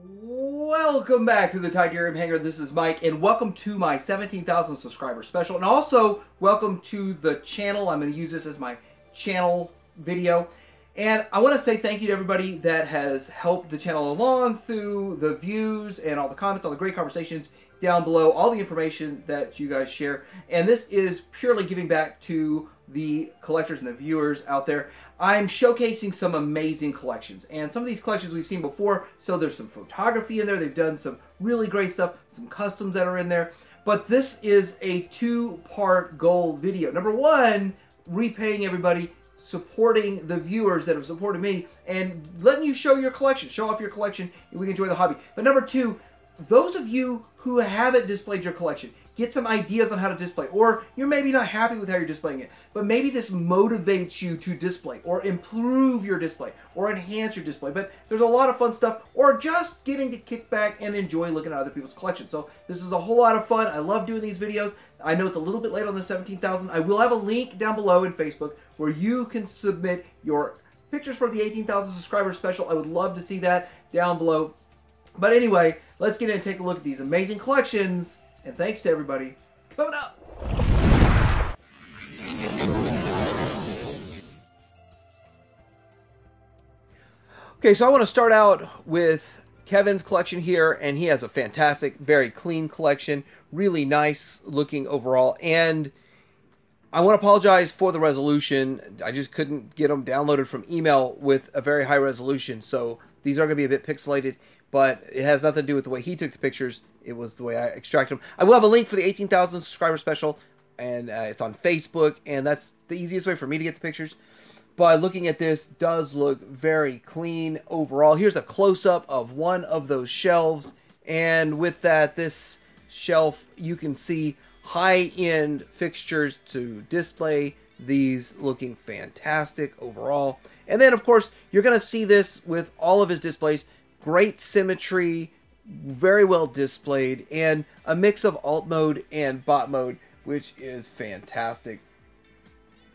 Welcome back to the Tidarium Hangar. This is Mike, and welcome to my 17,000 subscriber special, and also welcome to the channel. I'm going to use this as my channel video, and I want to say thank you to everybody that has helped the channel along through the views and all the comments, all the great conversations down below, all the information that you guys share. And this is purely giving back to the collectors and the viewers out there. I'm showcasing some amazing collections, and some of these collections we've seen before, so there's some photography in there. They've done some really great stuff, some customs that are in there, but this is a two-part goal video. Number one, repaying everybody, supporting the viewers that have supported me, and letting you show your collection, show off your collection, and we can enjoy the hobby. But number two, those of you who haven't displayed your collection, get some ideas on how to display, or you're maybe not happy with how you're displaying it, but maybe this motivates you to display, or improve your display, or enhance your display. But there's a lot of fun stuff, or just getting to kick back and enjoy looking at other people's collections. So this is a whole lot of fun. I love doing these videos. I know it's a little bit late on the 17,000. I will have a link down below in Facebook where you can submit your pictures for the 18,000 subscriber special. I would love to see that down below. But anyway, let's get in and take a look at these amazing collections. And thanks to everybody coming up. Okay, so I want to start out with Kevin's collection here, and he has a fantastic, very clean collection, really nice looking overall. And I want to apologize for the resolution. I just couldn't get them downloaded from email with a very high resolution, so these are going to be a bit pixelated, but it has nothing to do with the way he took the pictures. It was the way I extracted them. I will have a link for the 18,000 subscriber special, and it's on Facebook, and that's the easiest way for me to get the pictures. But looking at this, does look very clean overall. Here's a close-up of one of those shelves, and with that, this shelf, you can see high-end fixtures to display these, looking fantastic overall. And then, of course, you're going to see this with all of his displays. Great symmetry, very well displayed, and a mix of alt mode and bot mode, which is fantastic.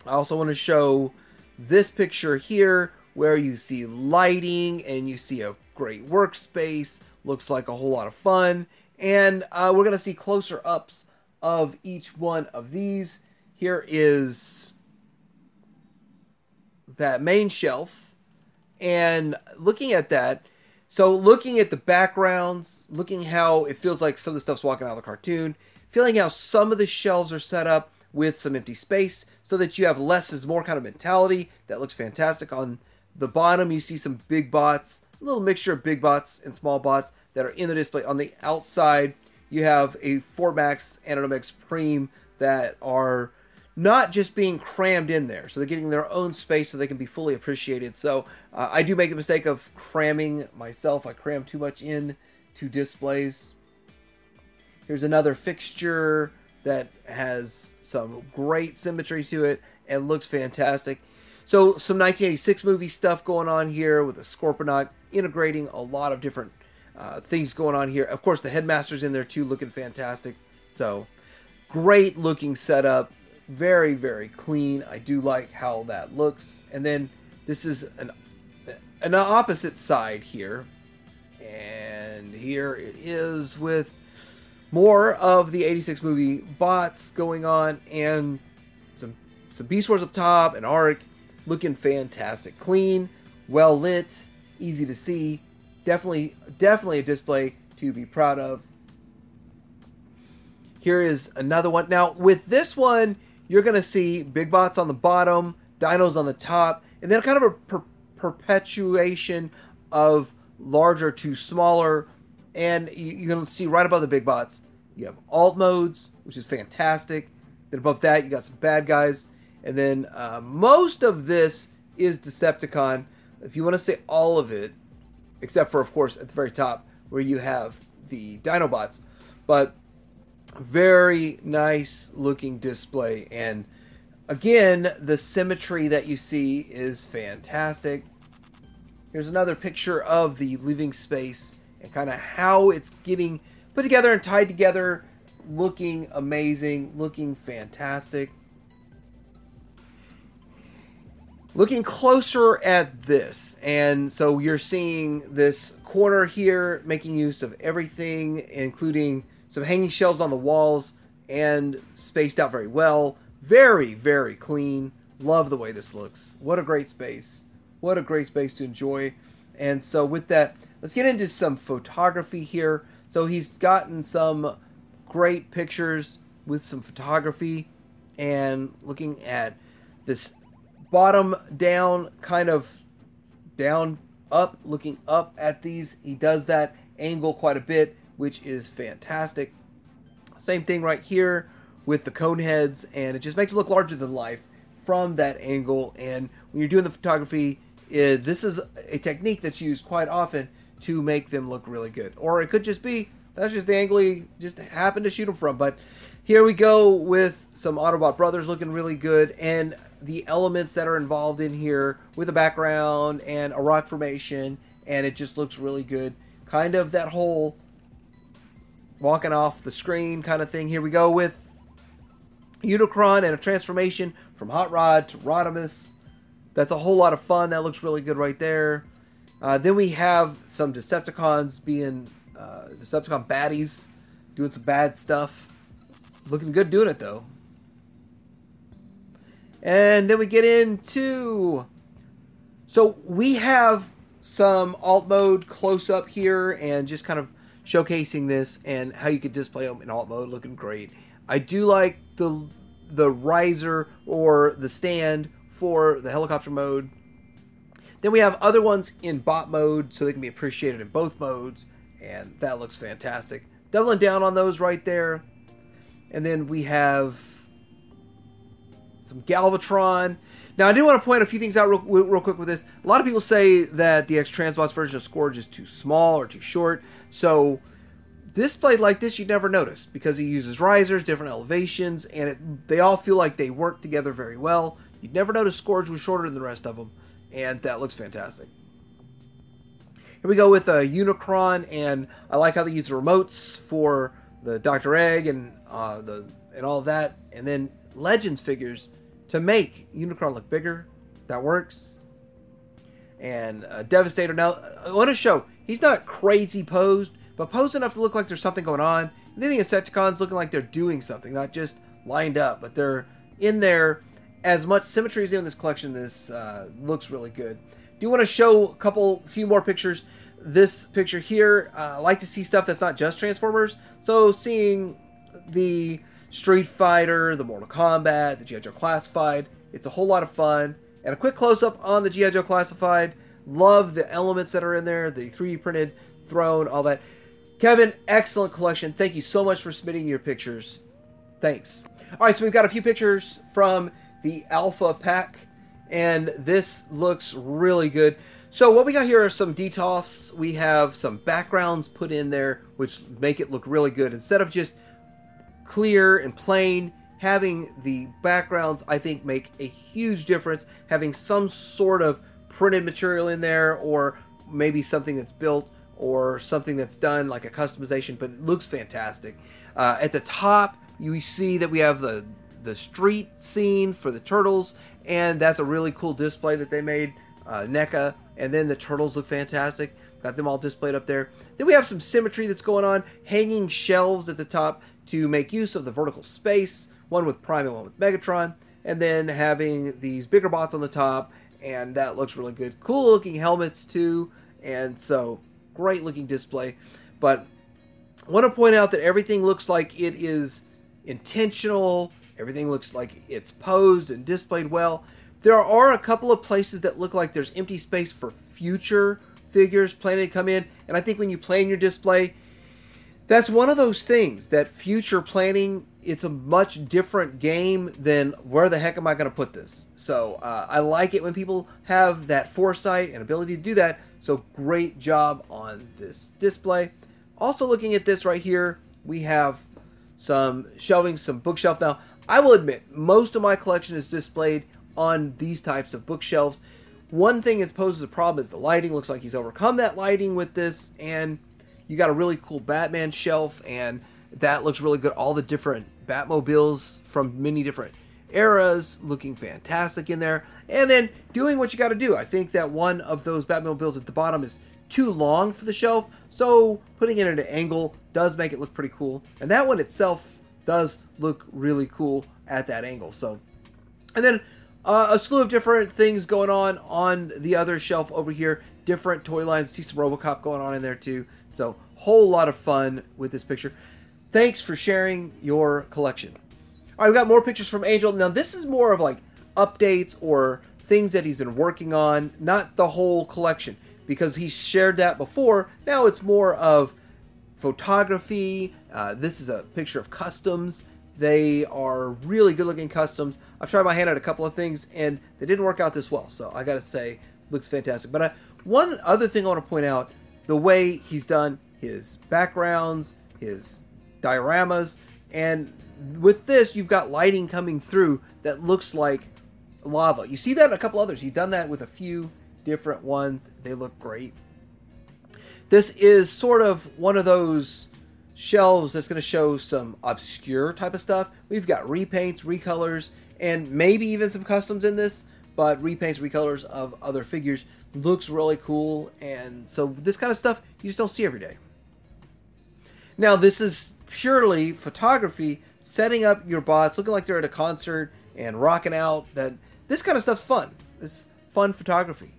I also want to show this picture here where you see lighting and you see a great workspace. Looks like a whole lot of fun. And we're going to see closer ups of each one of these. Here is that main shelf, and looking at that, so looking at the backgrounds, looking how it feels like some of the stuff's walking out of the cartoon, feeling how some of the shelves are set up with some empty space so that you have less is more kind of mentality. That looks fantastic. On the bottom, you see some big bots, a little mixture of big bots and small bots that are in the display. On the outside, you have a Fort Max and an Omega Supreme that are not just being crammed in there. So they're getting their own space so they can be fully appreciated. So I do make the mistake of cramming myself. I cram too much in to displays. Here's another fixture that has some great symmetry to it and looks fantastic. So some 1986 movie stuff going on here with a Scorponok, integrating a lot of different things going on here. Of course, the Headmaster's in there too, looking fantastic. So great looking setup. Very, very clean. I do like how that looks. And then this is an opposite side here. And here it is with more of the 86 movie bots going on, and some Beast Wars up top, and Arc, looking fantastic. Clean, well lit, easy to see. Definitely a display to be proud of. Here is another one. Now, with this one, you're going to see big bots on the bottom, dinos on the top, and then kind of a perpetuation of larger to smaller. And you're going to see right above the big bots, you have alt modes, which is fantastic. Then above that, you got some bad guys. And then most of this is Decepticon. If you want to say all of it, except for, of course, at the very top, where you have the Dinobots. But very nice looking display, and again, the symmetry that you see is fantastic. Here's another picture of the living space and kind of how it's getting put together and tied together, looking amazing, looking fantastic. Looking closer at this, and so you're seeing this corner here making use of everything, including some hanging shelves on the walls and spaced out very well. Very, very clean. Love the way this looks. What a great space. What a great space to enjoy. And so with that, let's get into some photography here. So he's gotten some great pictures with some photography, and looking at this bottom down, kind of down up, looking up at these. He does that angle quite a bit, which is fantastic. Same thing right here with the cone heads, and it just makes it look larger than life from that angle. And when you're doing the photography, this is a technique that's used quite often to make them look really good. Or it could just be that's just the angle he just happened to shoot them from. But here we go with some Autobot Brothers looking really good, and the elements that are involved in here with a background and a rock formation, and it just looks really good. Kind of that whole walking off the screen kind of thing. Here we go with Unicron and a transformation from Hot Rod to Rodimus. That's a whole lot of fun. That looks really good right there. Then we have some Decepticons being Decepticon baddies, doing some bad stuff. Looking good doing it, though. And then we get into... So we have some alt mode close up here, and just kind of showcasing this and how you could display them in alt mode. Looking great. I do like the riser or the stand for the helicopter mode. Then we have other ones in bot mode, so they can be appreciated in both modes, and that looks fantastic. Doubling down on those right there. And then we have some Galvatron. Now, I do want to point a few things out real quick with this. A lot of people say that the X-Transbots version of Scourge is too small or too short. So, displayed like this, you'd never notice, because he uses risers, different elevations, and they all feel like they work together very well. You'd never notice Scourge was shorter than the rest of them, and that looks fantastic. Here we go with Unicron, and I like how they use the remotes for the Dr. Egg and all of that, and then Legends figures to make Unicron look bigger. That works. And Devastator. Now, I want to show he's not crazy posed, but posed enough to look like there's something going on. And then the Insecticons looking like they're doing something, not just lined up, but they're in there. As much symmetry is in this collection, this looks really good. Do want to show a few more pictures. This picture here, I like to see stuff that's not just Transformers. So seeing the Street Fighter, the Mortal Kombat, the G.I. Joe Classified, it's a whole lot of fun. And a quick close-up on the G.I. Joe Classified. Love the elements that are in there, the 3D printed throne, all that. Kevin, excellent collection. Thank you so much for submitting your pictures. Thanks. All right, so we've got a few pictures from the Alpha pack, and this looks really good. So what we got here are some detofs. We have some backgrounds put in there, which make it look really good. Instead of just clear and plain, having the backgrounds, I think, make a huge difference. Having some sort of printed material in there, or maybe something that's built, or something that's done like a customization, but it looks fantastic. At the top, you see that we have the street scene for the turtles, and that's a really cool display that they made. NECA, and then the turtles look fantastic. Got them all displayed up there. Then we have some symmetry that's going on. Hanging shelves at the top to make use of the vertical space. One with Prime and one with Megatron. And then having these bigger bots on the top, and that looks really good. Cool looking helmets too, and so great looking display. But I want to point out that everything looks like it is intentional. Everything looks like it's posed and displayed well. There are a couple of places that look like there's empty space for future figures planning to come in. And I think when you plan your display, that's one of those things that future planning, it's a much different game than where the heck am I going to put this. So I like it when people have that foresight and ability to do that. So great job on this display. Also looking at this right here, we have some shelving, some bookshelf. Now, I will admit, most of my collection is displayed on these types of bookshelves. One thing that poses a problem is the lighting. Looks like he's overcome that lighting with this, and you got a really cool Batman shelf, and that looks really good. All the different Batmobiles from many different eras looking fantastic in there. and then doing what you got to do. I think that one of those Batmobiles at the bottom is too long for the shelf, so putting it at an angle does make it look pretty cool. And that one itself does look really cool at that angle. So, and then a slew of different things going on the other shelf over here. Different toy lines. See some RoboCop going on in there too. So, whole lot of fun with this picture. Thanks for sharing your collection. All right, we got more pictures from Angel. Now, this is more of like updates or things that he's been working on, not the whole collection, because he shared that before. Now it's more of photography. This is a picture of customs. They are really good looking customs. I've tried my hand at a couple of things and they didn't work out this well, so I gotta say, looks fantastic. But one other thing I want to point out, the way he's done his backgrounds, his dioramas, and with this you've got lighting coming through that looks like lava. You see that in a couple others. He's done that with a few different ones. They look great. This is sort of one of those shelves that's going to show some obscure type of stuff. We've got repaints, recolors, and maybe even some customs in this, but repaints, recolors of other figures. Looks really cool, and so this kind of stuff you just don't see every day. Now this is purely photography, setting up your bots, looking like they're at a concert and rocking out. This kind of stuff's fun. It's fun photography.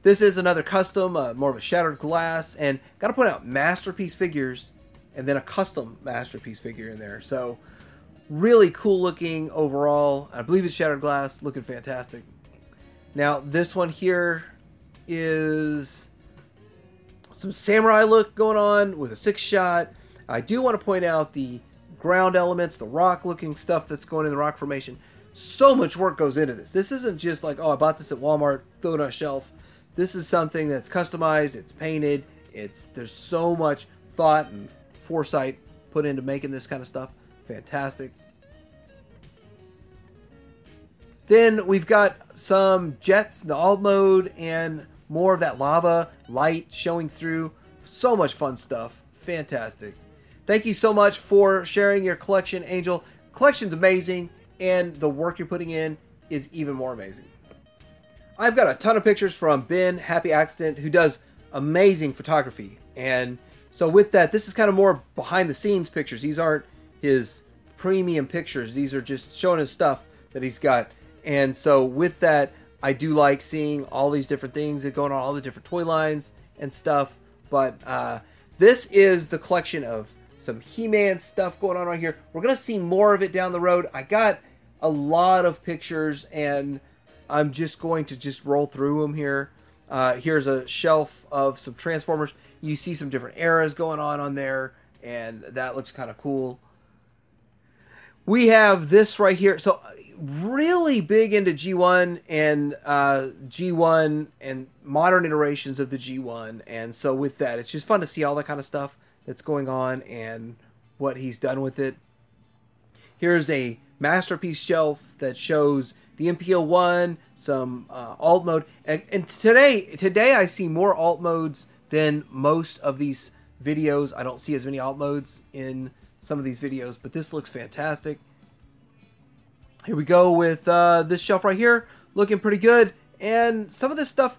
This is another custom, more of a shattered glass, and got to point out Masterpiece figures, and then a custom Masterpiece figure in there. So really cool looking overall. I believe it's shattered glass, looking fantastic. Now this one here is some samurai look going on with a 6-shot. I do want to point out the ground elements, the rock looking stuff that's going in the rock formation. So much work goes into this. This isn't just like, oh, I bought this at Walmart, throw it on a shelf. This is something that's customized, it's painted, there's so much thought and foresight put into making this kind of stuff. Fantastic. Then we've got some jets, the alt mode, and more of that lava light showing through. So much fun stuff. Fantastic. Thank you so much for sharing your collection, Angel. Collection's amazing, and the work you're putting in is even more amazing. I've got a ton of pictures from Ben, Happy Accident, who does amazing photography. And so with that, this is kind of more behind the scenes pictures. These aren't his premium pictures. These are just showing his stuff that he's got. And so with that, I do like seeing all these different things that are going on, all the different toy lines and stuff. But this is the collection of some He-Man stuff going on right here. We're going to see more of it down the road. I got a lot of pictures, and I'm just going to roll through them here. Here's a shelf of some Transformers. You see some different eras going on there, and that looks kind of cool. We have this right here. So really big into G1 and modern iterations of the G1. And so with that, it's just fun to see all that kind of stuff that's going on and what he's done with it. Here's a Masterpiece shelf that shows the MPO1, some alt mode. And today I see more alt modes than most of these videos. I don't see as many alt modes in some of these videos, but this looks fantastic. Here we go with this shelf right here, looking pretty good. And some of this stuff,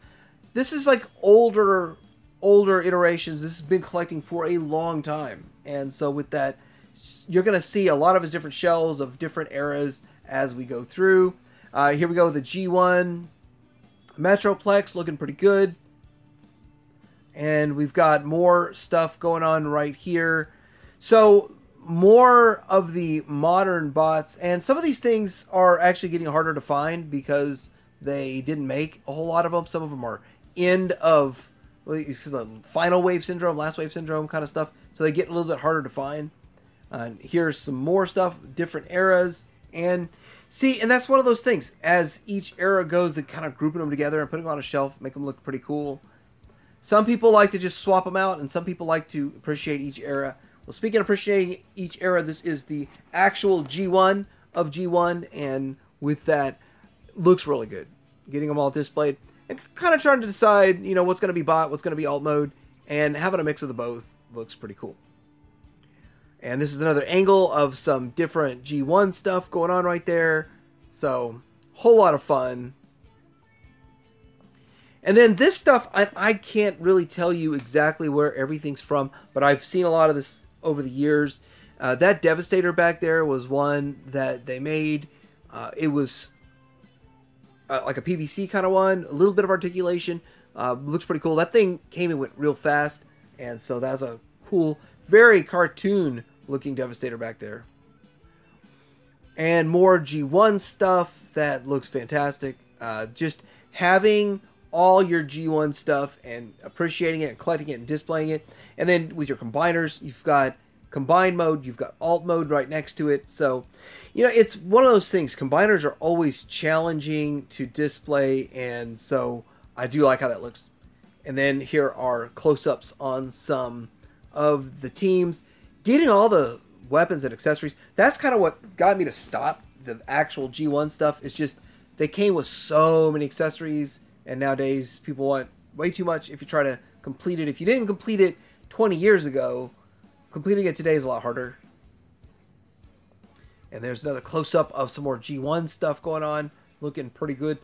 this is like older iterations. This has been collecting for a long time. And so with that, you're going to see a lot of his different shelves of different eras as we go through. Here we go with the G1 Metroplex, looking pretty good. And we've got more stuff going on right here. So more of the modern bots, and some of these things are actually getting harder to find because they didn't make a whole lot of them. Some of them are end of final wave syndrome, last wave syndrome kind of stuff, so they get a little bit harder to find. Here's some more stuff, different eras, and see, and that's one of those things. As each era goes, they kind of grouping them together and putting them on a shelf, make them look pretty cool. Some people like to just swap them out, and some people like to appreciate each era. Well, speaking of appreciating each era, this is the actual G1 of G1, and with that, looks really good. Getting them all displayed, and kind of trying to decide, you know, what's going to be bot, what's going to be alt mode, and having a mix of the both looks pretty cool. And this is another angle of some different G1 stuff going on right there. So, Whole lot of fun. And then this stuff, I can't really tell you exactly where everything's from, but I've seen a lot of this over the years. That Devastator back there was one that they made. It was like a PVC kind of one, a little bit of articulation. Looks pretty cool. That thing came and went real fast, and so that's a cool, very cartoon looking Devastator back there. And more G1 stuff that looks fantastic. Just having all your G1 stuff and appreciating it and collecting it and displaying it. And then with your combiners, you've got combine mode, you've got alt mode right next to it. So, you know, it's one of those things. Combiners are always challenging to display, and so I do like how that looks. And then here are close-ups on some of the teams. Getting all the weapons and accessories, that's kind of what got me to stop the actual G1 stuff. It's just they came with so many accessories, and nowadays people want way too much if you try to complete it. If you didn't complete it 20 years ago, completing it today is a lot harder. And there's another close-up of some more G1 stuff going on. Looking pretty good.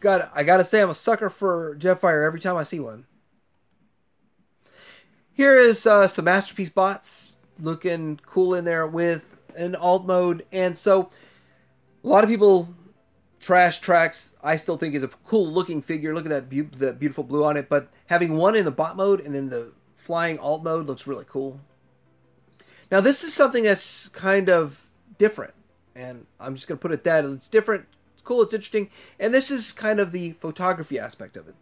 I gotta say, I'm a sucker for Jetfire every time I see one. Here is some Masterpiece bots. Looking cool in there with an alt mode. And so, a lot of people trash Trax. I still think is a cool looking figure. Look at that the beautiful blue on it. But having one in the bot mode and then the flying alt mode looks really cool. Now this is something that's kind of different. And I'm just going to put it that. It's different. It's cool. It's interesting. And this is kind of the photography aspect of it.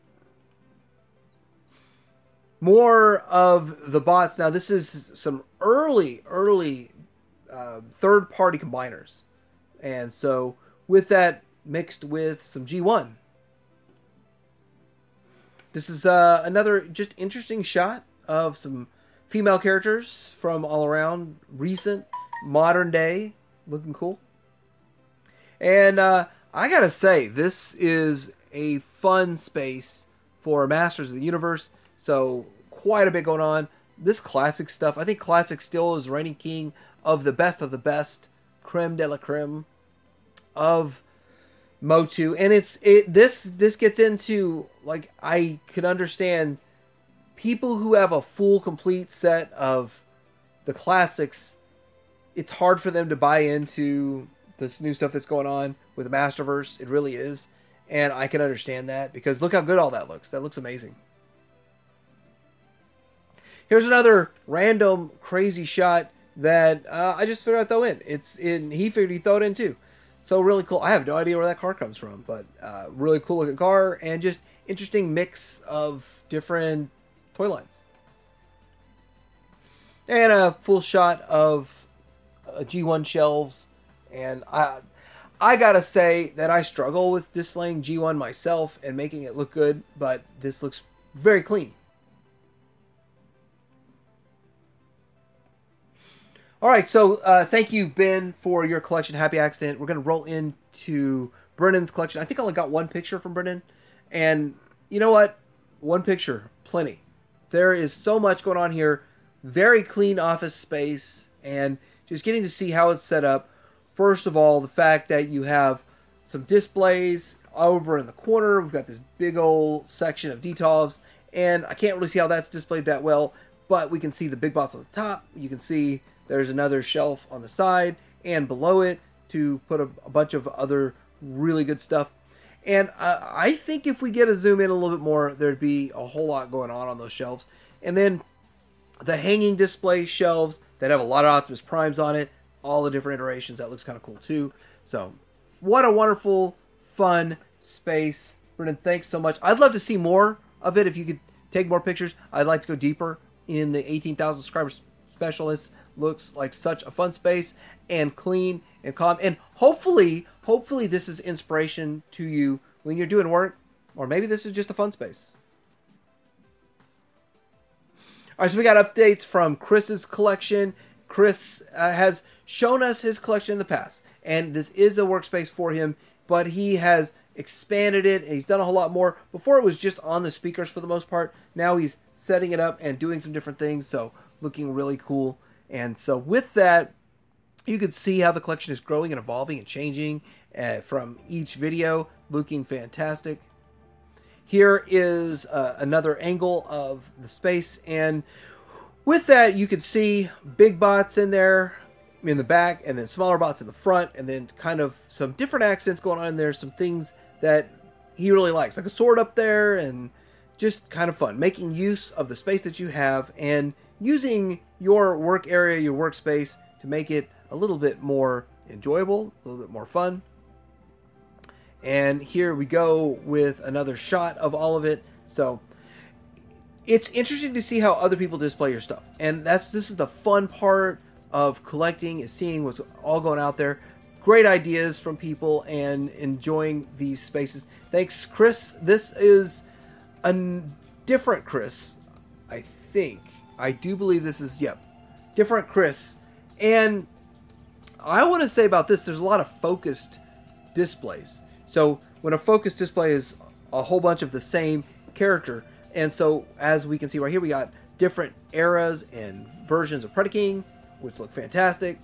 More of the bots. Now this is some early third-party combiners. And so with that mixed with some G1. This is another just interesting shot of some female characters from all around, recent, modern day, looking cool. And I gotta say, this is a fun space for Masters of the Universe, so quite a bit going on. This classic stuff, I think classic still is reigning king of the best, creme de la creme of Motu. And this gets into, like, I can understand people who have a full complete set of the classics. It's hard for them to buy into this new stuff that's going on with the Masterverse. It really is. And I can understand that, because look how good all that looks. That looks amazing. Here's another random crazy shot that I just figured I'd throw in. He figured he'd throw it in too. So really cool. I have no idea where that car comes from, but really cool looking car and just interesting mix of different toy lines. And a full shot of G1 shelves. And I gotta say that I struggle with displaying G1 myself and making it look good, but this looks very clean. Alright, so thank you, Ben, for your collection, Happy Accident. We're going to roll into Brennan's collection. I think I only got one picture from Brennan. And you know what? One picture, plenty. There is so much going on here. Very clean office space. And just getting to see how it's set up. First of all, the fact that you have some displays over in the corner. We've got this big old section of Detolfs. And I can't really see how that's displayed that well. But we can see the big bots on the top. You can see there's another shelf on the side and below it to put a bunch of other really good stuff. And I think if we get a zoom in a little bit more, there'd be a whole lot going on those shelves. And then the hanging display shelves that have a lot of Optimus Primes on it, all the different iterations, that looks kind of cool too. So what a wonderful, fun space. Brennan, thanks so much. I'd love to see more of it if you could take more pictures. I'd like to go deeper in the 18,000 subscribers specialists. Looks like such a fun space and clean and calm. And hopefully this is inspiration to you when you're doing work. Or maybe this is just a fun space. Alright, so we got updates from Chris's collection. Chris has shown us his collection in the past. And this is a workspace for him. But he has expanded it. And he's done a whole lot more. Before it was just on the speakers for the most part. Now he's setting it up and doing some different things. So looking really cool. And so with that, you could see how the collection is growing and evolving and changing from each video, looking fantastic. Here is another angle of the space, and with that you can see big bots in there in the back, and then smaller bots in the front, and then kind of some different accents going on in there, some things that he really likes, like a sword up there, and just kind of fun, making use of the space that you have and using your work area, your workspace, to make it a little bit more enjoyable, a little bit more fun. And here we go with another shot of all of it. So it's interesting to see how other people display your stuff, and this is the fun part of collecting, is seeing what's all going out there. Great ideas from people and enjoying these spaces. Thanks, Chris. This is a different Chris, I think. I do believe this is, yep, different Chris. And I want to say about this, there's a lot of focused displays. So when a focused display is a whole bunch of the same character, and so as we can see right here, we got different eras and versions of Predaking, which look fantastic.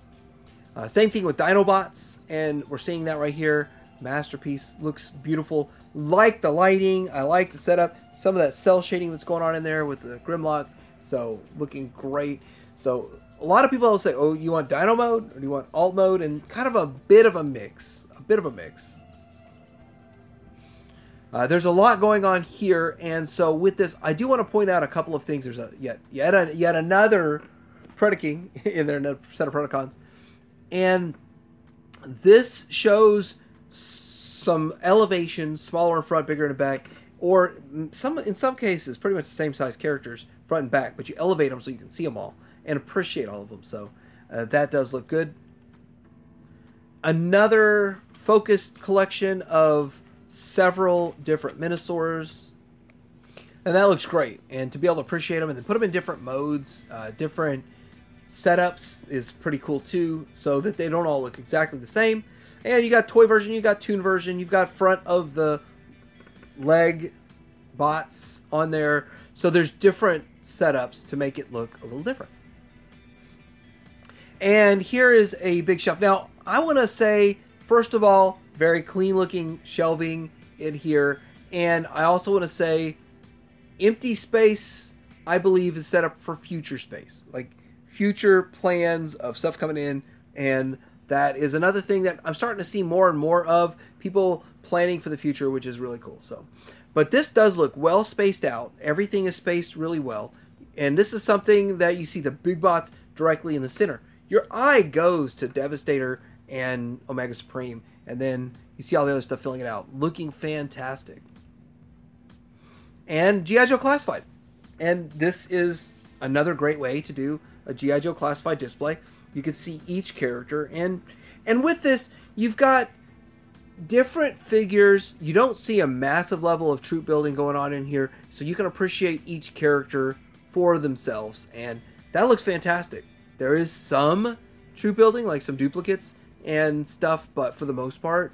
Same thing with Dinobots, and we're seeing that right here. Masterpiece, looks beautiful. Like the lighting, I like the setup. Some of that cell shading that's going on in there with the Grimlock, so looking great. So a lot of people will say, oh, you want Dino mode or do you want alt mode? And kind of a bit of a mix. There's a lot going on here, and so with this, I do want to point out a couple of things. There's yet another Predaking in there, another set of Predacons, and this shows some elevation, smaller in front, bigger in the back, or in some cases, pretty much the same size characters, front and back, but you elevate them so you can see them all and appreciate all of them. So that does look good. Another focused collection of several different Minosaurs, and that looks great. And to be able to appreciate them and then put them in different modes, different setups is pretty cool too, so that they don't all look exactly the same. And you got toy version, you got toon version, you've got front of the leg bots on there, so there's different setups to make it look a little different. And here is a big shelf. Now I want to say, first of all, very clean looking shelving in here, and I also want to say empty space, I believe, is set up for future space, like future plans of stuff coming in. And that is another thing that I'm starting to see more and more of, people planning for the future, which is really cool. So, but this does look well spaced out. Everything is spaced really well, and this is something that you see the big bots directly in the center. Your eye goes to Devastator and Omega Supreme, and then you see all the other stuff filling it out, looking fantastic. And G.I. Joe Classified, and this is another great way to do a G.I. Joe Classified display. You can see each character, and with this, you've got different figures. You don't see a massive level of troop building going on in here, so you can appreciate each character for themselves, and that looks fantastic. There is some troop building, like some duplicates and stuff, but for the most part,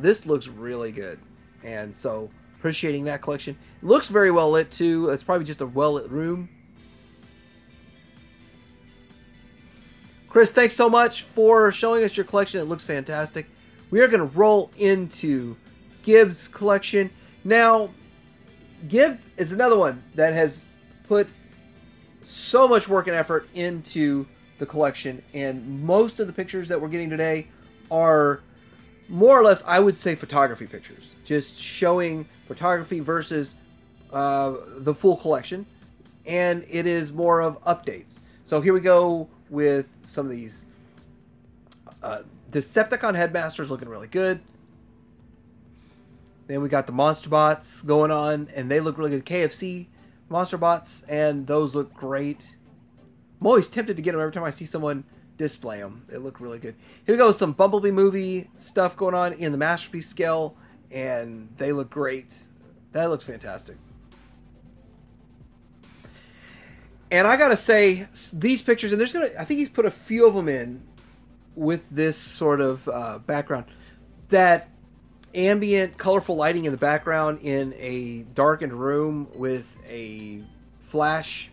this looks really good, and so appreciating that collection. It looks very well lit too. It's probably just a well lit room. Chris, thanks so much for showing us your collection. It looks fantastic. We are going to roll into Gibbs' collection. Now, Gibb is another one that has put so much work and effort into the collection, and most of the pictures that we're getting today are more or less, I would say, photography pictures. Just showing photography versus the full collection, and it is more of updates. So here we go with some of these. Decepticon Headmaster's looking really good. Then we got the Monster Bots going on, and they look really good. KFC Monster Bots, and those look great. I'm always tempted to get them every time I see someone display them. They look really good. Here we go, some Bumblebee movie stuff going on in the Masterpiece scale, and they look great. That looks fantastic. And I gotta say, these pictures, and I think he's put a few of them in with this sort of background. That ambient, colorful lighting in the background in a darkened room with a flash.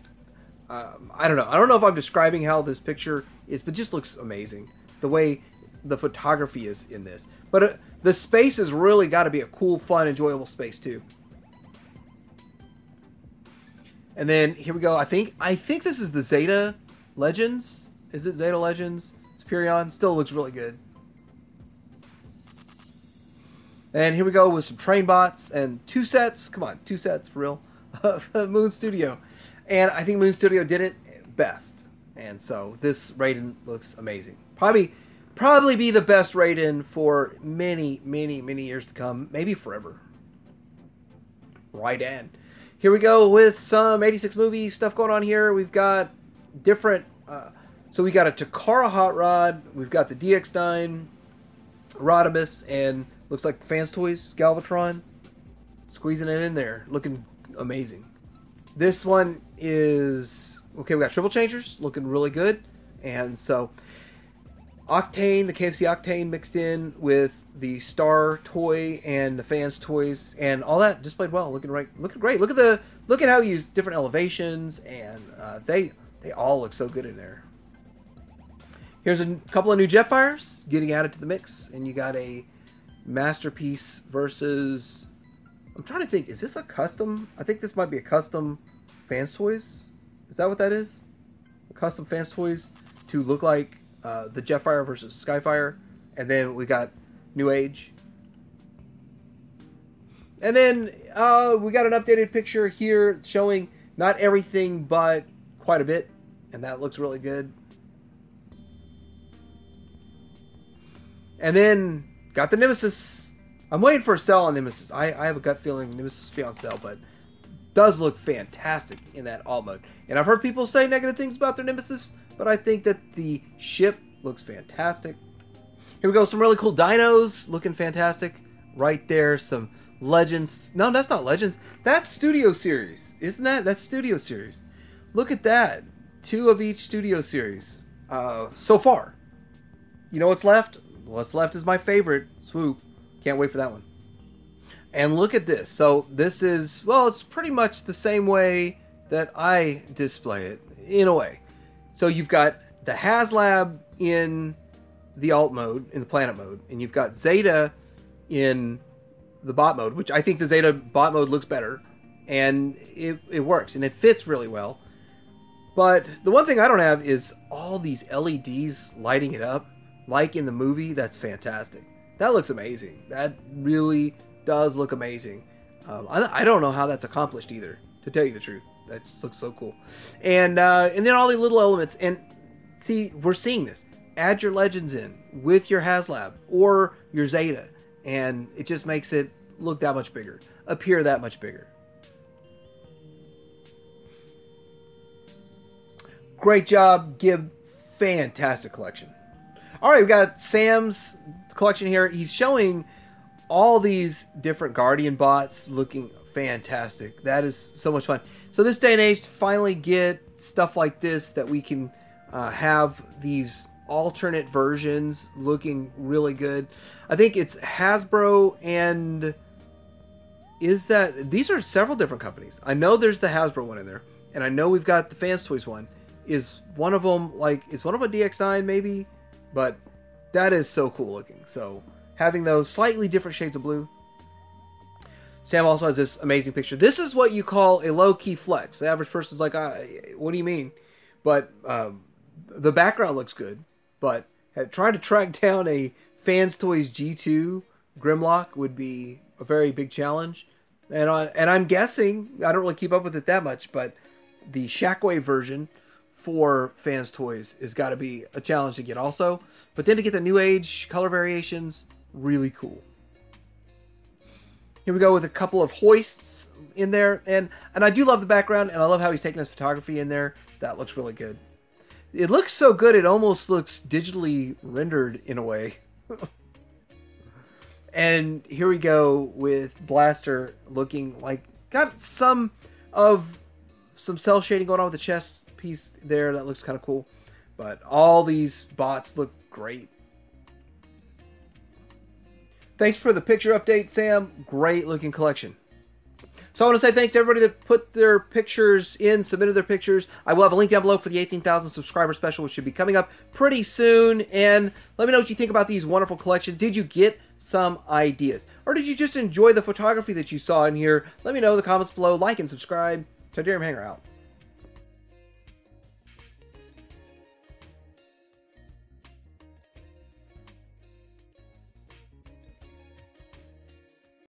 I don't know. I don't know if I'm describing how this picture is, but it just looks amazing. The way the photography is in this. But the space has really got to be a cool, fun, enjoyable space too. And then here we go. I think this is the Zeta Legends. Is it Zeta Legends? Superion still looks really good. And here we go with some train bots and 2 sets. Come on, 2 sets for real. Moon Studio. And I think Moon Studio did it best. And so this Raiden looks amazing. Probably be the best Raiden for many, many, many years to come. Maybe forever. Raiden. Here we go with some 86 movie stuff going on here. We've got different... so we got a Takara Hot Rod. We've got the DX9, Rodimus, and looks like Fans Toys Galvatron. Squeezing it in there. Looking amazing. This one is... Okay, we got Triple Changers. Looking really good. And so... Octane, the KFC Octane mixed in with the Star toy and the Fans toys and all that displayed well, looking great. Look at how he used different elevations, and they all look so good in there. Here's a couple of new Jetfires getting added to the mix, and you got a Masterpiece versus... I'm trying to think, is this a custom? I think this might be a custom Fans toys. Is that what that is? A custom Fans toys to look like the Jetfire versus Skyfire, and then we got New Age, and then we got an updated picture here showing not everything but quite a bit, and that looks really good. And then got the Nemesis. I'm waiting for a sale on Nemesis. I have a gut feeling Nemesis will be on sale, but does look fantastic in that alt mode. And I've heard people say negative things about their Nemesis, but I think that the ship looks fantastic. Here we go, some really cool dinos looking fantastic. Right there, some Legends. No, that's not Legends. That's Studio Series. Isn't that? That's Studio Series. Look at that. 2 of each Studio Series so far. You know what's left? What's left is my favorite, Swoop. Can't wait for that one. And look at this. So this is, well, it's pretty much the same way that I display it, in a way. So you've got the HasLab in the alt mode, in the planet mode, and you've got Zeta in the bot mode, which I think the Zeta bot mode looks better, and it works, and it fits really well. But the one thing I don't have is all these LEDs lighting it up, like in the movie. That's fantastic. That looks amazing. That really does look amazing. I don't know how that's accomplished either, to tell you the truth. That just looks so cool. And then all the little elements. And see, we're seeing this. Add your Legends in with your HasLab or your Zeta, and it just makes it look that much bigger, appear that much bigger. Great job, Gib. Fantastic collection. All right, we've got Sam's collection here. He's showing all these different Guardian bots looking fantastic. That is so much fun. So this day and age, to finally get stuff like this, that we can have these alternate versions looking really good. I think it's Hasbro, and these are several different companies. I know there's the Hasbro one in there, and I know we've got the Fans Toys one. Is one of them a DX9 maybe? But that is so cool looking. So having those slightly different shades of blue. Sam also has this amazing picture. This is what you call a low-key flex. The average person's like, what do you mean? But the background looks good. But trying to track down a Fans Toys G2 Grimlock would be a very big challenge. And I'm guessing, I don't really keep up with it that much, but the Shockwave version for Fans Toys has got to be a challenge to get also. But then to get the New Age color variations, really cool. Here we go with a couple of hoists in there. And I do love the background, and I love how he's taking his photography in there. That looks really good. It looks so good, it almost looks digitally rendered in a way. And here we go with Blaster looking like, got some cell shading going on with the chest piece there. That looks kind of cool. But all these bots look great. Thanks for the picture update, Sam. Great looking collection. So I want to say thanks to everybody that put their pictures in, submitted their pictures. I will have a link down below for the 18,000 subscriber special, which should be coming up pretty soon. And let me know what you think about these wonderful collections. Did you get some ideas? Or did you just enjoy the photography that you saw in here? Let me know in the comments below. Like and subscribe. Titanium Hanger out.